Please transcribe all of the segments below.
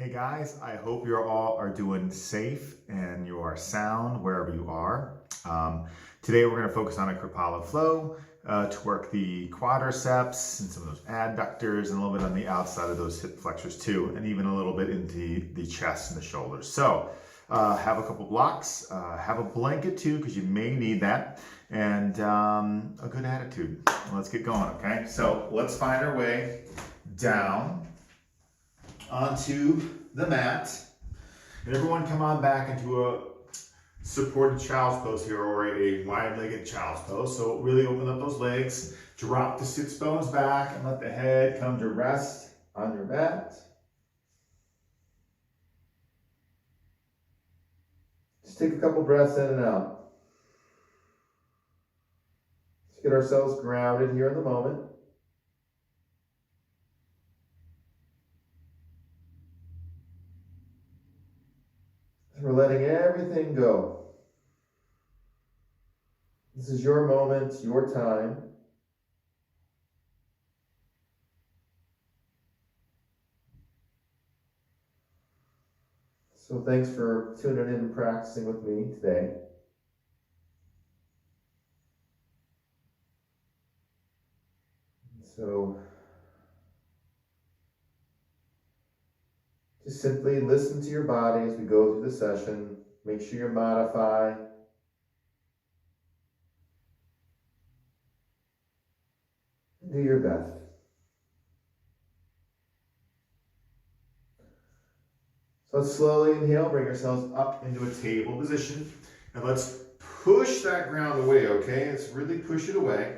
Hey guys, I hope you all are doing safe and you are sound wherever you are. Today we're going to focus on a Kripalu flow to work the quadriceps and some of those adductors and a little bit on the outside of those hip flexors too, and even a little bit into the chest and the shoulders. So have a couple blocks, have a blanket too because you may need that, and a good attitude. Let's get going, okay? So let's find our way down onto the mat. And everyone come on back into a supported child's pose here, or a wide-legged child's pose. So really open up those legs, drop the sits bones back, and let the head come to rest on your mat. Just take a couple breaths in and out. Let's get ourselves grounded here in the moment. We're letting everything go. This is your moment, your time. So thanks for tuning in and practicing with me today. So just simply listen to your body as we go through the session. Make sure you modify. Do your best. So let's slowly inhale, bring ourselves up into a table position. And let's push that ground away, okay? Let's really push it away.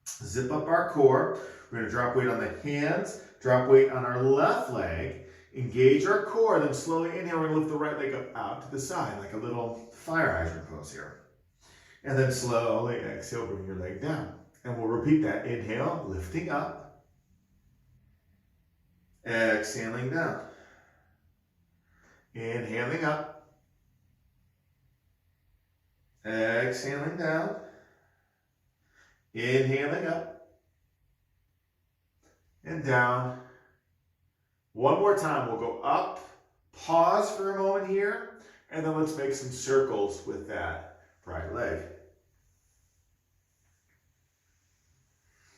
Zip up our core. We're going to drop weight on the hands, drop weight on our left leg. Engage our core, then slowly inhale. We're going to lift the right leg up out to the side, like a little fire hydrant pose here. And then slowly exhale, bring your leg down. And we'll repeat that. Inhale, lifting up. Exhaling down. Inhaling up. Exhaling down. Inhaling up. And down. One more time, we'll go up, pause for a moment here, and then let's make some circles with that right leg.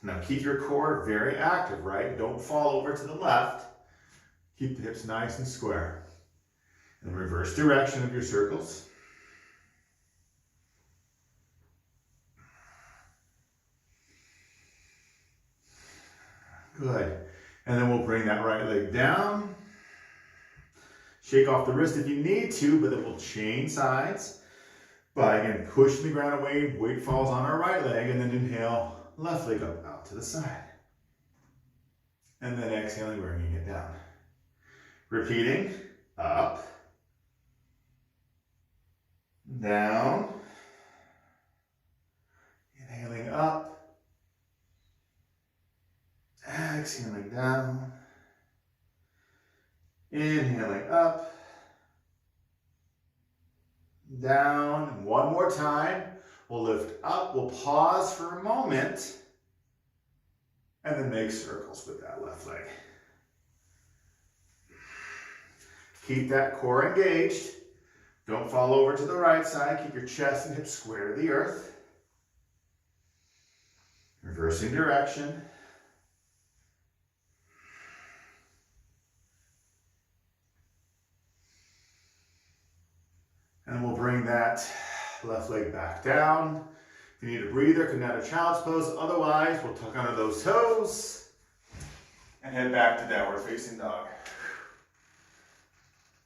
Now keep your core very active, right? Don't fall over to the left. Keep the hips nice and square. And reverse direction of your circles. Good. And then we'll bring that right leg down. Shake off the wrist if you need to, but then we'll chain sides by, again, pushing the ground away. Weight falls on our right leg, and then inhale, left leg up out to the side. And then exhaling, bringing it down. Repeating, up, down, inhaling up, exhaling down, inhaling up, down, and one more time. We'll lift up, we'll pause for a moment, and then make circles with that left leg. Keep that core engaged. Don't fall over to the right side. Keep your chest and hips square to the earth. Reversing direction. And we'll bring that left leg back down. If you need a breather, come down to child's pose. Otherwise, we'll tuck under those toes and head back to downward facing dog.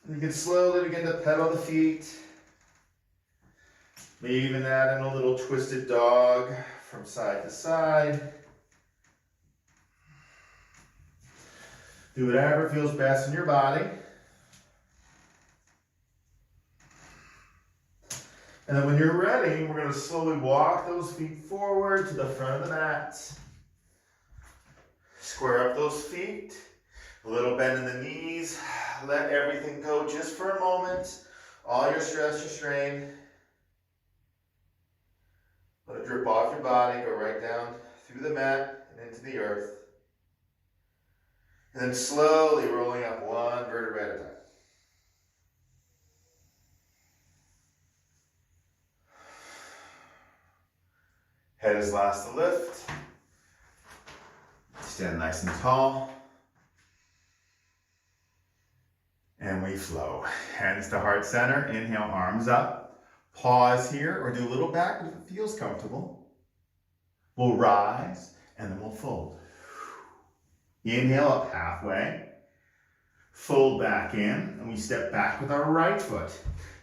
And you can slowly begin to pedal the feet. Maybe even add in a little twisted dog from side to side. Do whatever feels best in your body. And then when you're ready, we're going to slowly walk those feet forward to the front of the mat. Square up those feet. A little bend in the knees. Let everything go just for a moment. All your stress, your strain. Let it drip off your body. Go right down through the mat and into the earth. And then slowly rolling up one vertebrae Head is last to lift. Stand nice and tall. And we flow. Hands to heart center. Inhale, arms up. Pause here or do a little back if it feels comfortable. We'll rise and then we'll fold. Inhale up halfway. Fold back in and we step back with our right foot.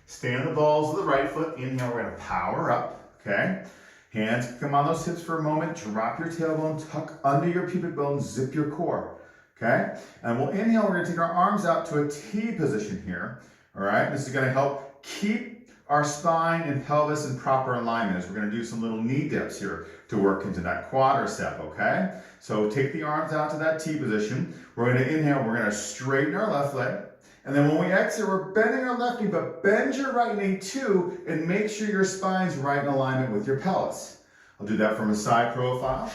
Stay on the balls of the right foot. Inhale, we're gonna power up, okay? Hands come on those hips for a moment. Drop your tailbone, tuck under your pubic bone, zip your core, okay? And we'll inhale, we're gonna take our arms out to a T position here, all right? This is gonna help keep our spine and pelvis in proper alignment as we're gonna do some little knee dips here to work into that quadricep, okay? So take the arms out to that T position. We're gonna inhale, we're gonna straighten our left leg. And then when we exhale, we're bending our left knee, but bend your right knee too, and make sure your spine's right in alignment with your pelvis. I'll do that from a side profile.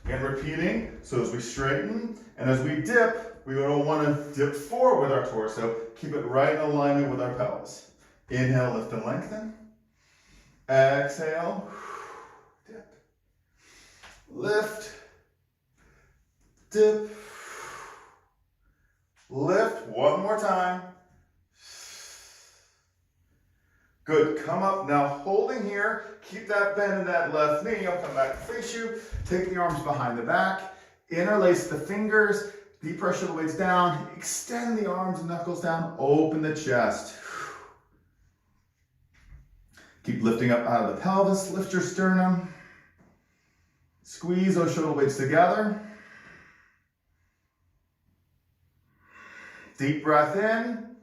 Again, repeating, so as we straighten, and as we dip, we don't wanna dip forward with our torso, keep it right in alignment with our pelvis. Inhale, lift and lengthen. Exhale, dip. Lift, dip. Lift, one more time. Good, come up now, holding here. Keep that bend in that left knee. I'll come back to face you. Take the arms behind the back. Interlace the fingers. Deep pressure the weights down. Extend the arms and knuckles down. Open the chest. Keep lifting up out of the pelvis. Lift your sternum. Squeeze those shoulder blades together. Deep breath in.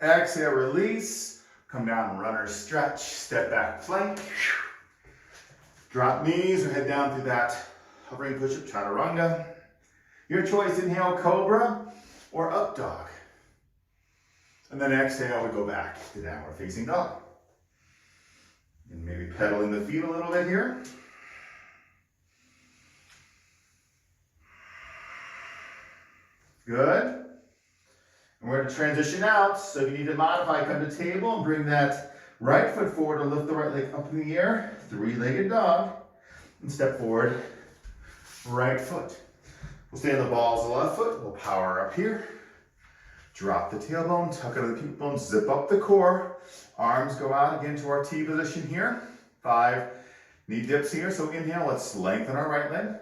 Exhale, release. Come down, runner stretch. Step back, plank. Drop knees or head down through that hovering push-up, chaturanga. Your choice, inhale, cobra or up dog. And then exhale, we go back to downward facing dog. And maybe pedaling the feet a little bit here. Good. And we're going to transition out. So if you need to modify, come to table and bring that right foot forward or lift the right leg up in the air. Three-legged dog. And step forward, right foot. We'll stay on the balls of the left foot. We'll power up here. Drop the tailbone, tuck under the pubic bone, zip up the core. Arms go out again to our T position here. 5 knee dips here. So inhale, let's lengthen our right leg.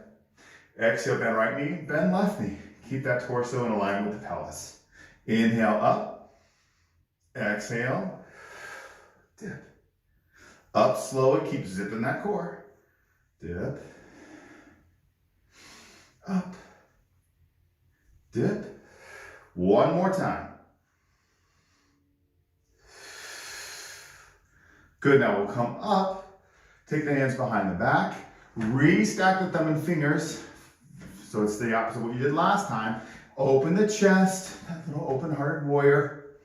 Exhale, bend right knee, bend left knee. Keep that torso in alignment with the pelvis. Inhale up. Exhale. Dip. Up slowly, keep zipping that core. Dip. Up. Dip. One more time. Good, now we'll come up, take the hands behind the back, restack the thumb and fingers, so it's the opposite of what you did last time. Open the chest, that little open-hearted warrior.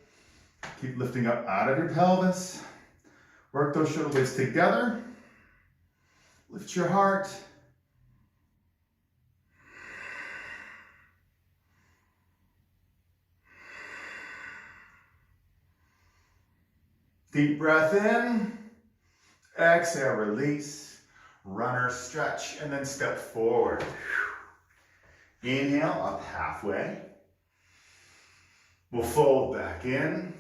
Keep lifting up out of your pelvis. Work those shoulder blades together. Lift your heart. Deep breath in, exhale, release, runner stretch, and then step forward. Inhale, up halfway. We'll fold back in.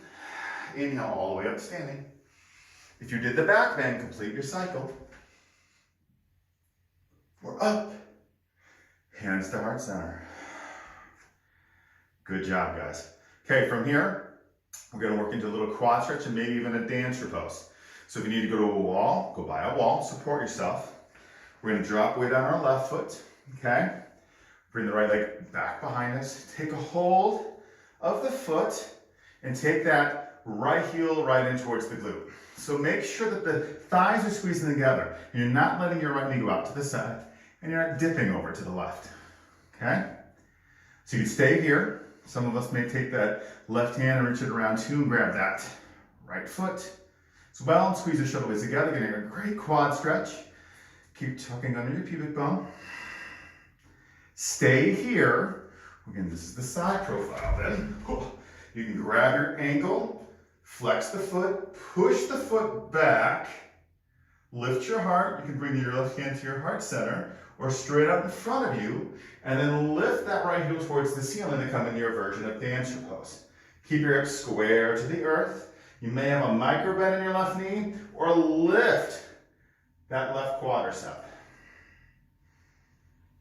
Inhale all the way up standing. If you did the back bend, complete your cycle. We're up. Hands to heart center. Good job, guys. Okay, from here, we're going to work into a little quad stretch and maybe even a dancer pose. So if you need to go to a wall, go by a wall, support yourself. We're going to drop weight on our left foot, okay? Bring the right leg back behind us. Take a hold of the foot and take that right heel right in towards the glute. So make sure that the thighs are squeezing together. And you're not letting your right knee go out to the side and you're not dipping over to the left, okay? So you stay here. Some of us may take that left hand and reach it around too and grab that right foot as well and squeeze the shoulder blades together, getting a great quad stretch. Keep tucking under your pubic bone. Stay here. Again, this is the side profile then. You can grab your ankle, flex the foot, push the foot back, Lift your heart. You can bring your left hand to your heart center or straight up in front of you, and then lift that right heel towards the ceiling to come into your version of dancer pose. Keep your hips square to the earth. You may have a micro bend in your left knee, or lift that left quadricep.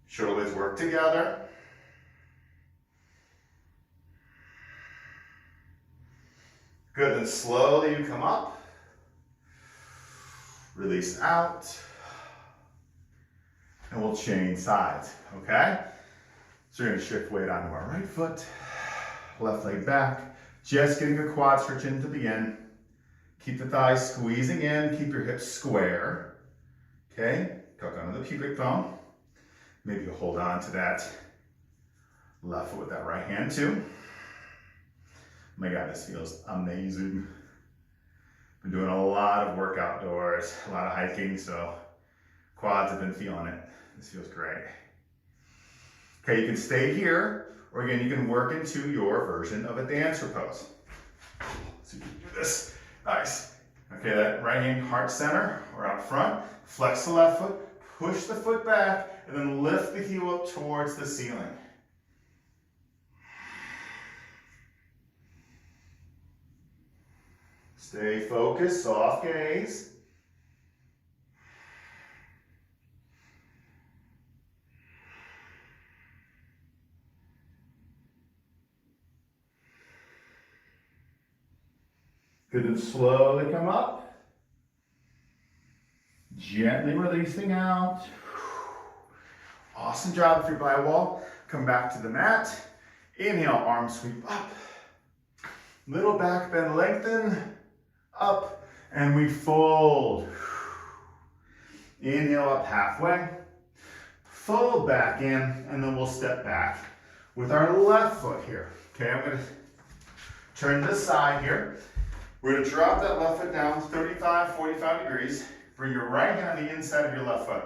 Shoulder blades work together. Good, then slowly you come up. Release out. And we'll change sides, okay? So we're gonna shift weight onto our right foot, left leg back, just getting a quad stretch into the end. Keep the thighs squeezing in, keep your hips square, okay? Tuck under the pubic bone. Maybe you hold on to that left foot with that right hand too. Oh my God, this feels amazing. Been doing a lot of work outdoors, a lot of hiking, so quads have been feeling it. This feels great. Okay, you can stay here, or again, you can work into your version of a dancer pose. So you can do this. Nice. Okay, that right hand heart center or out front. Flex the left foot, push the foot back, and then lift the heel up towards the ceiling. Stay focused, soft gaze. Good, and slowly come up. Gently releasing out. Awesome job with your bi wall. Come back to the mat. Inhale, arms sweep up. Little back bend, lengthen. Up, and we fold. Inhale up halfway. Fold back in, and then we'll step back with our left foot here. Okay, I'm gonna turn this side here. We're gonna drop that left foot down 35, 45 degrees. Bring your right hand on the inside of your left foot.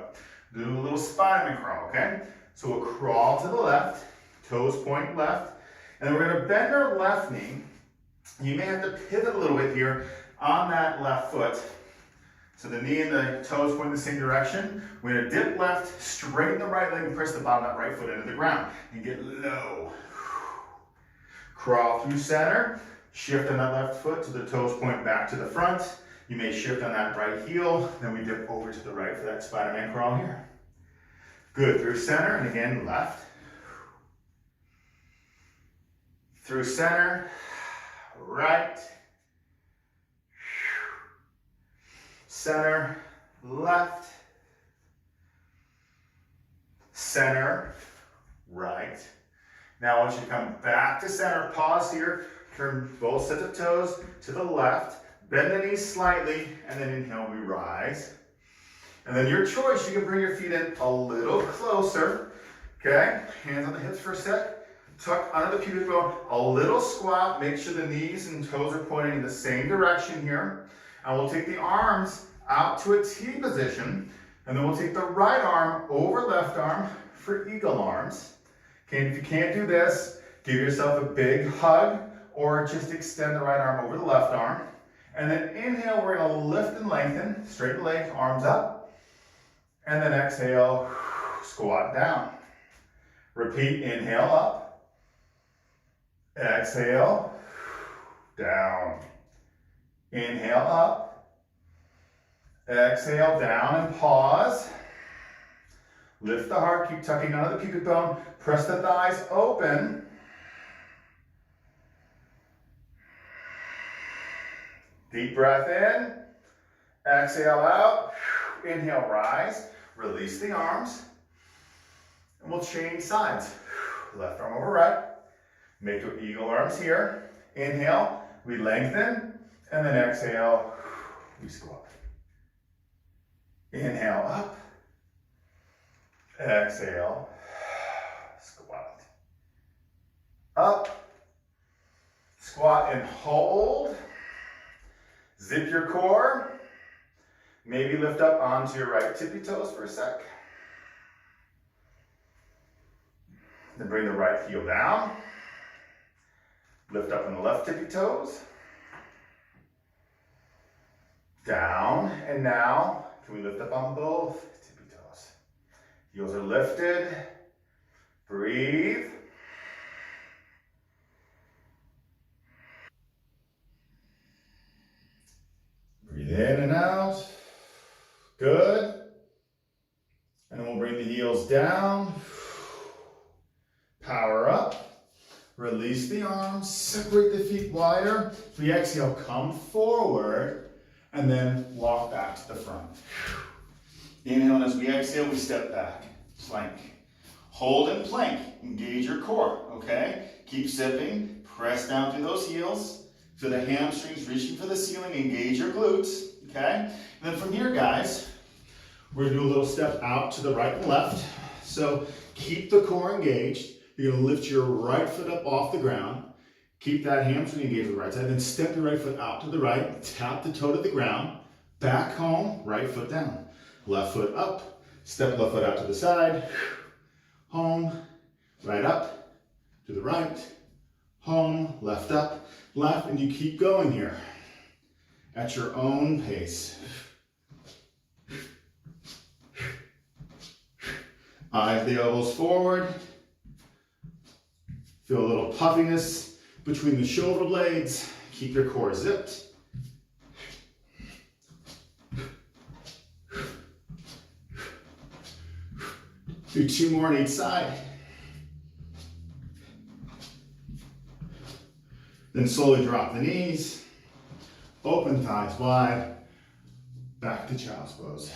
Do a little Spiderman crawl, okay? So we'll crawl to the left, toes point left, and then we're gonna bend our left knee. You may have to pivot a little bit here on that left foot. So the knee and the toes point in the same direction. We're gonna dip left, straighten the right leg, and press the bottom of that right foot into the ground. And get low. Crawl through center. Shift on that left foot to the toes point back to the front. You may shift on that right heel. Then we dip over to the right for that Spider-Man crawl here. Good, through center, and again, left. Through center, right. Center, left. Center, right. Now I want you to come back to center, pause here, turn both sets of toes to the left, bend the knees slightly, and then inhale, we rise. And then your choice, you can bring your feet in a little closer, okay? Hands on the hips for a sec. Tuck under the pubic bone, a little squat. Make sure the knees and toes are pointing in the same direction here. And we'll take the arms out to a T position, and then we'll take the right arm over left arm for eagle arms. Okay, and if you can't do this, give yourself a big hug, or just extend the right arm over the left arm. And then inhale, we're gonna lift and lengthen, straighten the leg, arms up. And then exhale, squat down. Repeat, inhale up. Exhale, down. Inhale up. Exhale, down and pause. Lift the heart, keep tucking under the pubic bone. Press the thighs open. Deep breath in. Exhale out. Inhale, rise. Release the arms. And we'll change sides. Left arm over right. Make your eagle arms here. Inhale, we lengthen. And then exhale, we squat. Inhale up. Exhale, squat. Up. Squat and hold. Zip your core. Maybe lift up onto your right tippy toes for a sec. Then bring the right heel down. Lift up on the left tippy toes. Down, and now Can we lift up on both tippy toes? Heels are lifted. Breathe. Breathe in and out. Good. And then we'll bring the heels down. Power up. Release the arms. Separate the feet wider. As we exhale, come forward and then walk back to the front. Inhale, and as we exhale, we step back. Plank. Hold and plank. Engage your core, okay? Keep sipping. Press down through those heels. Feel the hamstrings reaching for the ceiling. Engage your glutes, okay? And then from here, guys, we're gonna do a little step out to the right and left. So keep the core engaged. You're gonna lift your right foot up off the ground. Keep that hamstring engaged with the right side. Then step your right foot out to the right. Tap the toe to the ground. Back home, right foot down. Left foot up. Step left foot out to the side. Home, right up, to the right. Home, left up, left. And you keep going here at your own pace. Eyes the elbows forward. Feel a little puffiness between the shoulder blades. Keep your core zipped. Do 2 more on each side. Then slowly drop the knees. Open thighs wide. Back to child's pose.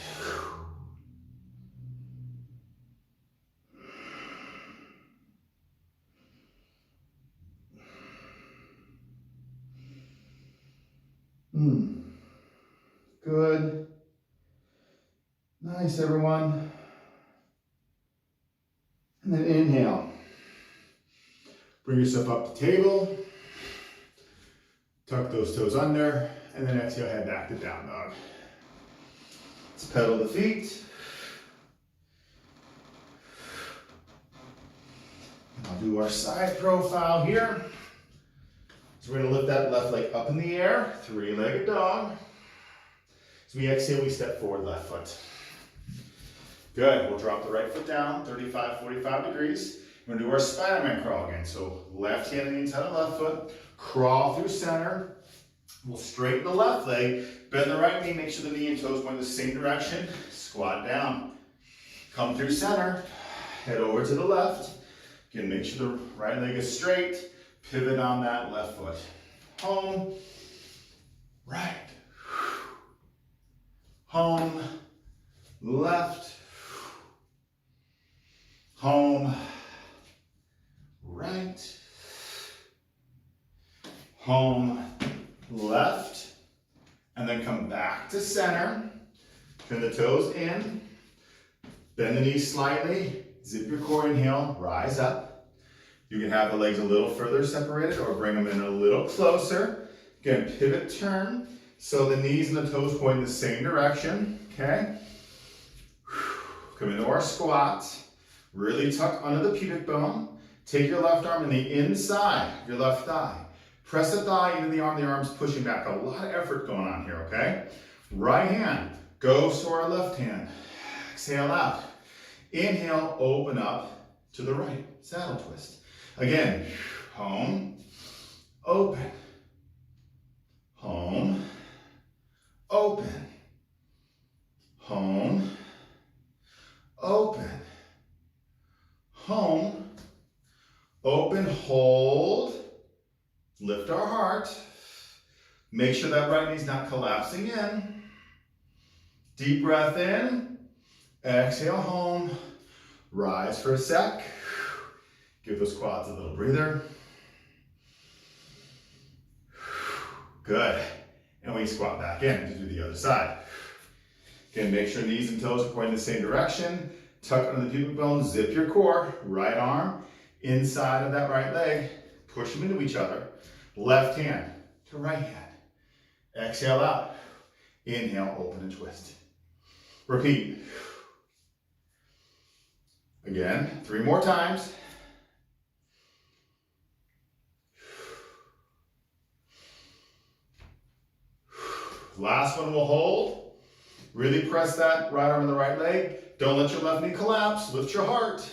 Good. Nice, everyone. And then inhale. Bring yourself up to table. Tuck those toes under. And then exhale, head back to down dog. Let's pedal the feet. And I'll do our side profile here. So we're going to lift that left leg up in the air. 3-legged dog. As we exhale, we step forward, left foot. Good. We'll drop the right foot down, 35, 45 degrees. We're going to do our Spider-Man crawl again. So left hand on the inside of the left foot, crawl through center. We'll straighten the left leg, bend the right knee, make sure the knee and toes point the same direction. Squat down. Come through center, head over to the left. Again, make sure the right leg is straight. Pivot on that left foot. Home, right. Home, left. Home, right. Home, left. And then come back to center. Turn the toes in. Bend the knees slightly. Zip your core, inhale, rise up. You can have the legs a little further separated or bring them in a little closer. Again, pivot, turn. So the knees and the toes point in the same direction, okay? Come into our squat. Really tuck under the pubic bone. Take your left arm in the inside of your left thigh. Press the thigh into the arm's pushing back. A lot of effort going on here, okay? Right hand goes to our left hand. Exhale out. Inhale, open up to the right. Saddle twist. Again, home, open. Home, open. Home, open. Home, open, hold. Lift our heart. Make sure that right knee's not collapsing in. Deep breath in. Exhale, home. Rise for a sec. Give those quads a little breather. Good. And we squat back in to do the other side. Again, make sure knees and toes are pointing the same direction. Tuck under the pubic bone, zip your core. Right arm inside of that right leg. Push them into each other. Left hand to right hand. Exhale out. Inhale, open and twist. Repeat. Again, 3 more times. Last one we'll hold. Really press that right arm and the right leg. Don't let your left knee collapse. Lift your heart.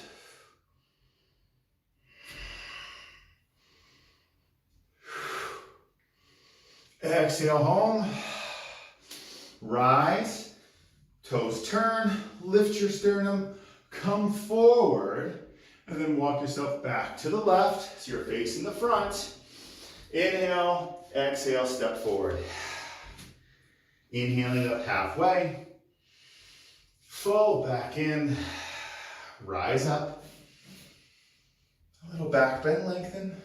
Exhale home. Rise. Toes turn. Lift your sternum. Come forward. And then walk yourself back to the left so you're facing the front. Inhale. Exhale. Step forward. Inhaling up halfway. Fold back in. Rise up. A little back bend, lengthen.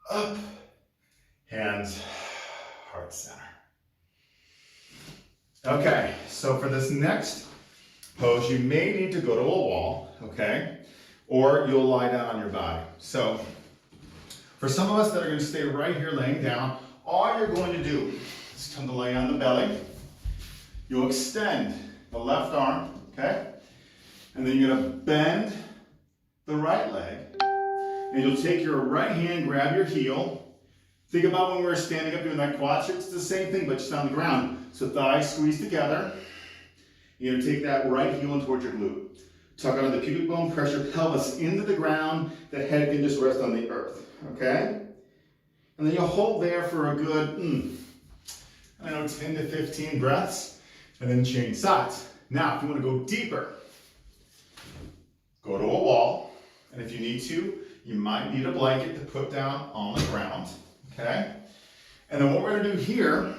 Up. Hands, heart center. Okay, so for this next pose, you may need to go to a wall, okay? Or you'll lie down on your body. So for some of us that are going to stay right here laying down, all you're going to do is come to lay on the belly. You'll extend the left arm, okay? And then you're going to bend the right leg. And you'll take your right hand, grab your heel. Think about when we were standing up doing that quad stretch. It's the same thing, but just on the ground. So thighs squeeze together. You're going to take that right heel in towards your glute. Tuck under the pubic bone, press your pelvis into the ground. The head can just rest on the earth, okay? And then you'll hold there for a good, 10 to 15 breaths, and then change sides. Now, if you want to go deeper, go to a wall, and if you need to, you might need a blanket to put down on the ground. Okay? And then what we're going to do here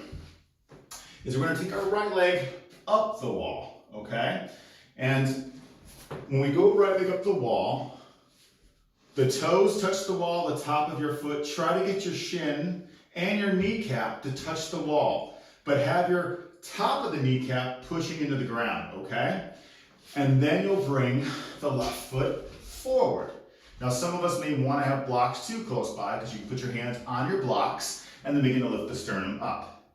is we're going to take our right leg up the wall, okay? And when we go right leg up the wall, the toes touch the wall, the top of your foot. Try to get your shin and your kneecap to touch the wall, but have your top of the kneecap pushing into the ground, okay? And then you'll bring the left foot forward. Now, some of us may want to have blocks too close by because you can put your hands on your blocks and then begin to lift the sternum up.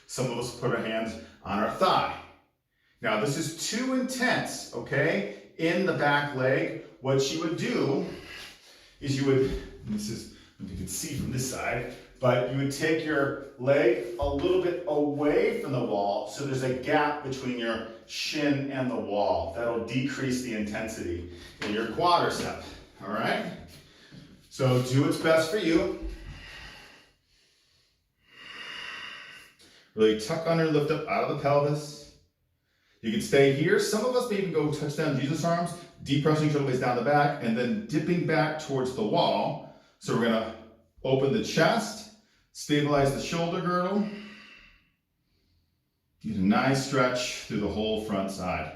Some of us put our hands on our thigh. Now, this is too intense, okay? In the back leg, what you would do is you would, and this is, if you can see from this side, but you would take your leg a little bit away from the wall so there's a gap between your shin and the wall. That'll decrease the intensity in your quadricep. All right, so do what's best for you. Really tuck under, lift up out of the pelvis. You can stay here. Some of us may even go touch down Jesus arms, deep pressing shoulder blades down the back, and then dipping back towards the wall. So we're gonna open the chest, stabilize the shoulder girdle. Get a nice stretch through the whole front side.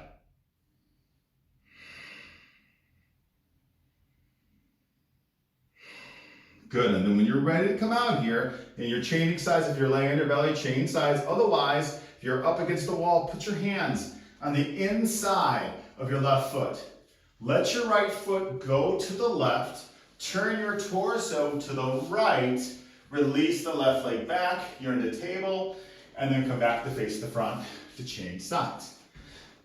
Good, and then when you're ready to come out here, and you're changing sides, if you're laying on your belly, change sides. Otherwise, if you're up against the wall, put your hands on the inside of your left foot. Let your right foot go to the left, turn your torso to the right, release the left leg back, you're in the table, and then come back to face the front to change sides.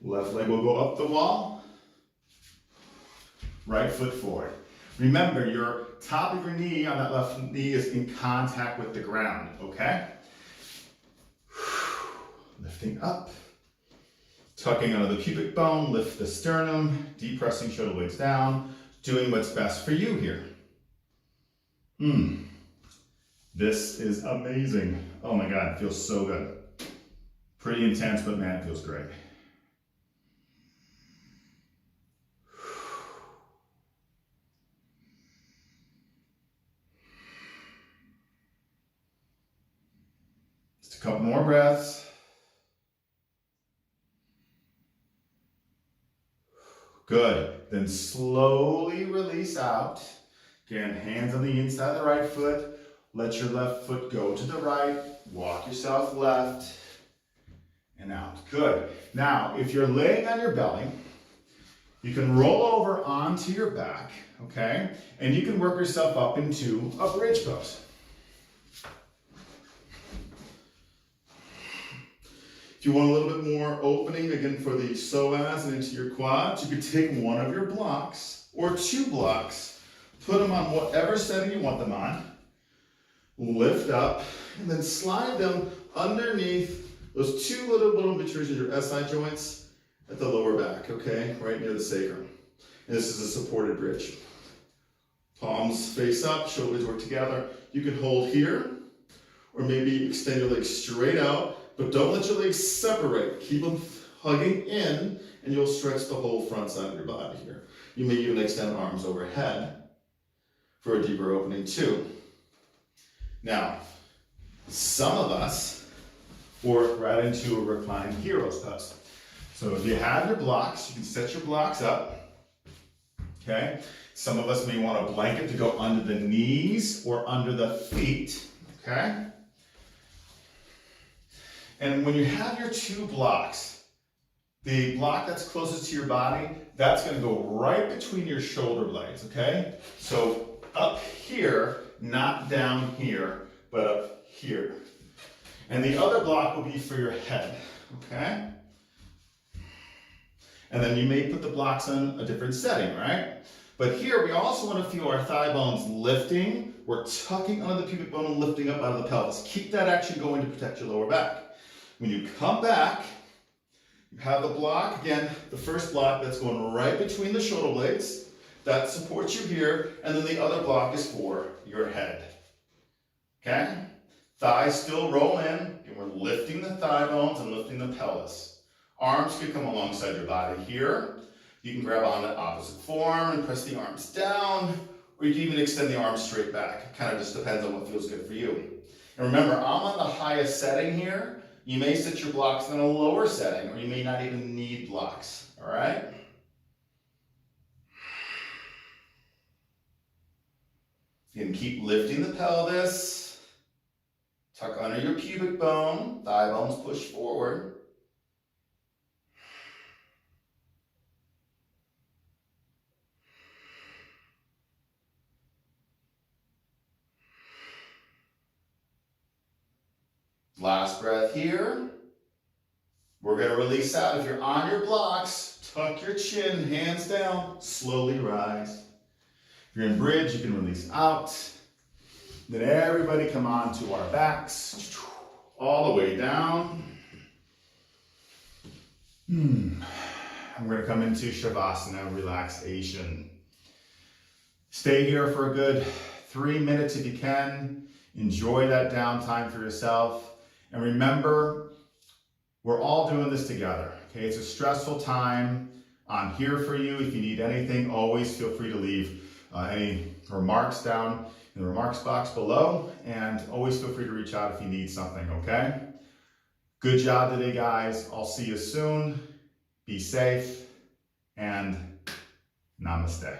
Left leg will go up the wall, right foot forward. Remember, your top of your knee on that left knee is in contact with the ground, okay? Lifting up, tucking under the pubic bone, lift the sternum, depressing shoulder blades down, doing what's best for you here. This is amazing. Oh my God, it feels so good. Pretty intense, but man, it feels great. A couple more breaths. Good. Then slowly release out. Again, hands on the inside of the right foot. Let your left foot go to the right. Walk yourself left and out. Good. Now, if you're laying on your belly, you can roll over onto your back, okay? And you can work yourself up into a bridge pose. If you want a little bit more opening, again, for the psoas and into your quads, you could take one of your blocks or two blocks, put them on whatever setting you want them on, lift up, and then slide them underneath those two little protrusions, your SI joints at the lower back, okay? Right near the sacrum. And this is a supported bridge. Palms face up, shoulders work together. You can hold here, or maybe extend your legs straight out, but don't let your legs separate. Keep them hugging in, and you'll stretch the whole front side of your body here. You may even extend arms overhead for a deeper opening too. Now, some of us work right into a reclined hero's pose. So if you have your blocks, you can set your blocks up, okay? Some of us may want a blanket to go under the knees or under the feet, okay? And when you have your two blocks, the block that's closest to your body, that's gonna go right between your shoulder blades, okay? So up here, not down here, but up here. And the other block will be for your head, okay? And then you may put the blocks in a different setting, right? But here we also want to feel our thigh bones lifting. We're tucking under the pubic bone and lifting up out of the pelvis. Keep that action going to protect your lower back. When you come back, you have the block, again, the first block that's going right between the shoulder blades. That supports you here, and then the other block is for your head. Okay? Thighs still roll in, and we're lifting the thigh bones and lifting the pelvis. Arms can come alongside your body here. You can grab on the opposite forearm and press the arms down, or you can even extend the arms straight back. It kind of just depends on what feels good for you. And remember, I'm on the highest setting here. You may set your blocks in a lower setting, or you may not even need blocks, all right? You can keep lifting the pelvis, tuck under your pubic bone, thigh bones push forward. Last breath here. We're going to release out. If you're on your blocks, tuck your chin, hands down, slowly rise. If you're in bridge, you can release out. Then everybody come on to our backs, all the way down. I'm going to come into Shavasana, relaxation. Stay here for a good 3 minutes if you can. Enjoy that downtime for yourself. And remember, we're all doing this together, okay? It's a stressful time. I'm here for you. If you need anything, always feel free to leave any remarks down in the remarks box below, and always feel free to reach out if you need something, okay? Good job today, guys. I'll see you soon. Be safe, and namaste.